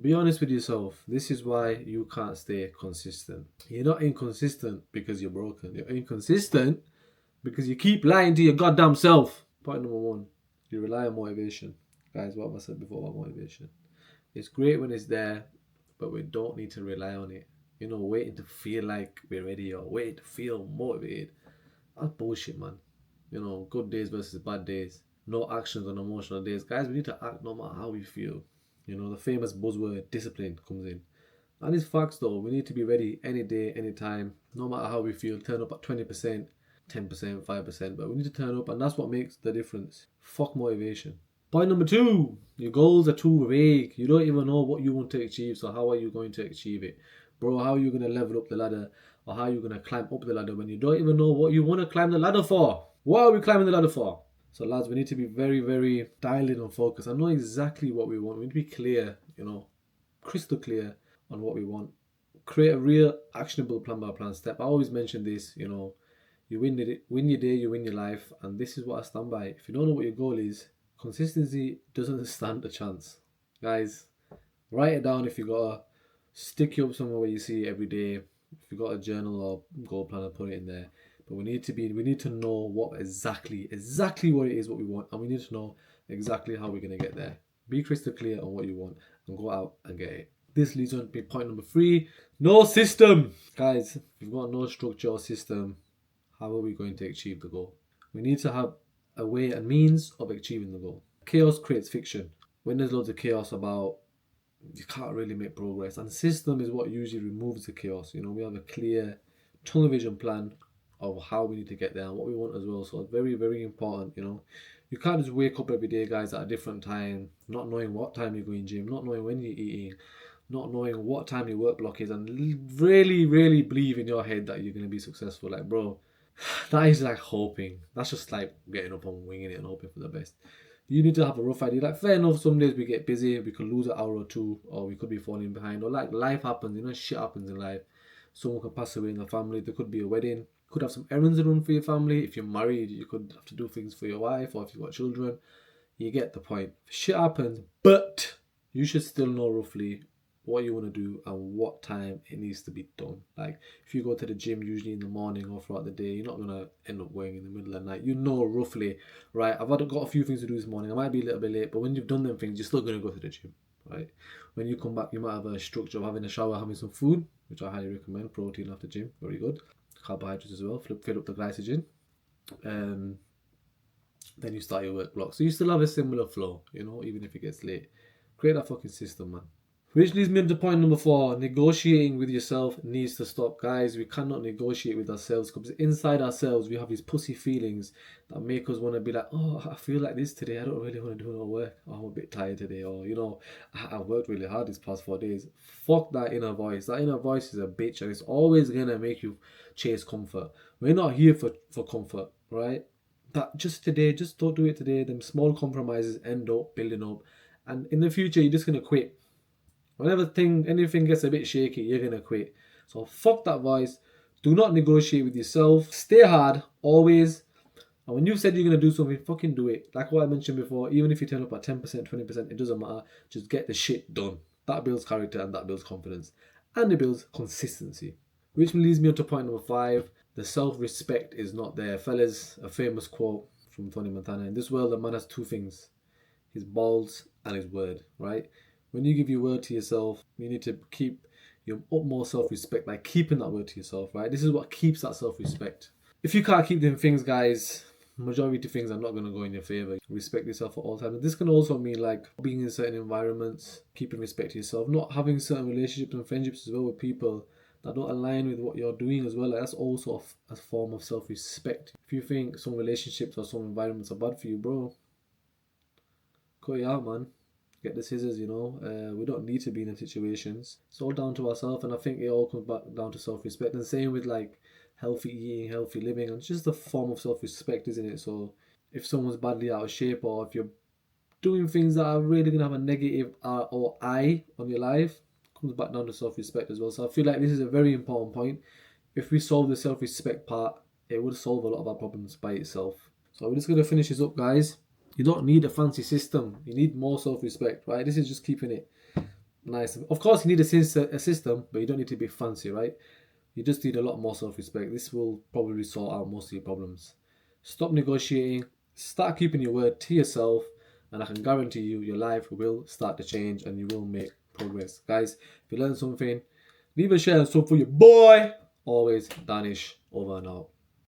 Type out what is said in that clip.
Be honest with yourself. This is why you can't stay consistent. You're not inconsistent because you're broken. You're inconsistent because you keep lying to your goddamn self. Point number one, you rely on motivation. Guys, what have I said before about motivation? It's great when it's there, but we don't need to rely on it. Waiting to feel like we're ready or waiting to feel motivated. That's bullshit, man. Good days versus bad days. No actions on emotional days. Guys, we need to act no matter how we feel. The famous buzzword discipline comes in. And it's facts though. We need to be ready any day, any time, no matter how we feel. Turn up at 20%, 10%, 5%. But we need to turn up, and that's what makes the difference. Fuck motivation. Point number two, your goals are too vague. You don't even know what you want to achieve, so how are you going to achieve it? Bro, how are you going to level up the ladder, or how are you going to climb up the ladder when you don't even know what you want to climb the ladder for? What are we climbing the ladder for? So lads, we need to be very, very dialed in and focused. I know exactly what we want. We need to be clear, crystal clear on what we want. Create a real actionable plan by plan step. I always mention this, you win your day, you win your life, and this is what I stand by. If you don't know what your goal is, consistency doesn't stand a chance. Guys, write it down if you gotta. Stick it up somewhere where you see it every day. If you got a journal or goal planner, put it in there. But we need to know what exactly what it is what we want, and we need to know exactly how we're gonna get there. Be crystal clear on what you want and go out and get it. This leads on to point number 3. No system. Guys, if you've got no structure or system, how are we going to achieve the goal? We need to have a way and means of achieving the goal. Chaos creates fiction. When there's loads of chaos about, you can't really make progress. And the system is what usually removes the chaos. We have a clear tunnel vision plan of how we need to get there and what we want as well. So it's very, very important. You can't just wake up every day, guys, at a different time, not knowing what time you're going gym, not knowing when you're eating, not knowing what time your work block is, and really, really believe in your head that you're going to be successful. Like, bro, that is like hoping. That's just like getting up and winging it and hoping for the best. You need to have a rough idea. Like, fair enough, some days we get busy, we could lose an hour or two, or we could be falling behind, or like life happens, shit happens in life. Someone could pass away in the family, there could be a wedding, could have some errands to run for your family. If you're married, you could have to do things for your wife, or if you've got children. You get the point. Shit happens, but you should still know roughly what you want to do and what time it needs to be done. Like, if you go to the gym usually in the morning or throughout the day, you're not gonna end up going in the middle of the night. Roughly, right? Got a few things to do this morning. I might be a little bit late, but when you've done them things, you're still gonna go to the gym, right? When you come back, you might have a structure of having a shower, having some food, which I highly recommend. Protein after gym, very good. Carbohydrates as well. Fill up the glycogen. Then you start your work block. So you still have a similar flow, even if it gets late. Create that fucking system, man. Which leads me to point number 4. Negotiating with yourself needs to stop. Guys, we cannot negotiate with ourselves because inside ourselves we have these pussy feelings that make us want to be like, oh, I feel like this today. I don't really want to do no work. Oh, I'm a bit tired today. Or, I worked really hard these past 4 days. Fuck that inner voice. That inner voice is a bitch and it's always going to make you chase comfort. We're not here for comfort, right? That just today, just don't do it today. Them small compromises end up building up. And in the future, you're just going to quit. Whenever anything gets a bit shaky, you're gonna quit. So fuck that voice. Do not negotiate with yourself. Stay hard, always. And when you said you're gonna do something, fucking do it. Like what I mentioned before, even if you turn up at 10%, 20%, it doesn't matter. Just get the shit done. That builds character and that builds confidence. And it builds consistency. Which leads me on to point number 5. The self-respect is not there. Fellas, a famous quote from Tony Montana. In this world, a man has 2 things. His balls and his word, right? When you give your word to yourself, you need to keep your utmost self-respect by keeping that word to yourself, right? This is what keeps that self-respect. If you can't keep them things, guys, majority of things are not going to go in your favor. Respect yourself at all times. This can also mean like being in certain environments, keeping respect to yourself, not having certain relationships and friendships as well with people that don't align with what you're doing as well. Like, that's also a form of self-respect. If you think some relationships or some environments are bad for you, bro, cut it out, man. Get the scissors, we don't need to be in them situations. It's all down to ourselves, and I think it all comes back down to self-respect. And same with like healthy eating, healthy living, and it's just a form of self-respect, isn't it? So if someone's badly out of shape, or if you're doing things that are really gonna have a negative or eye on your life, it comes back down to self-respect as well. So I feel like this is a very important point. If we solve the self-respect part, it would solve a lot of our problems by itself. So we're just gonna finish this up, guys. You don't need a fancy system. You need more self-respect, right? This is just keeping it nice. Of course, you need a system, but you don't need to be fancy, right? You just need a lot more self-respect. This will probably sort out most of your problems. Stop negotiating. Start keeping your word to yourself, and I can guarantee you, your life will start to change, and you will make progress, guys. If you learned something, leave a share and sub for your boy. Always Danish, over and out.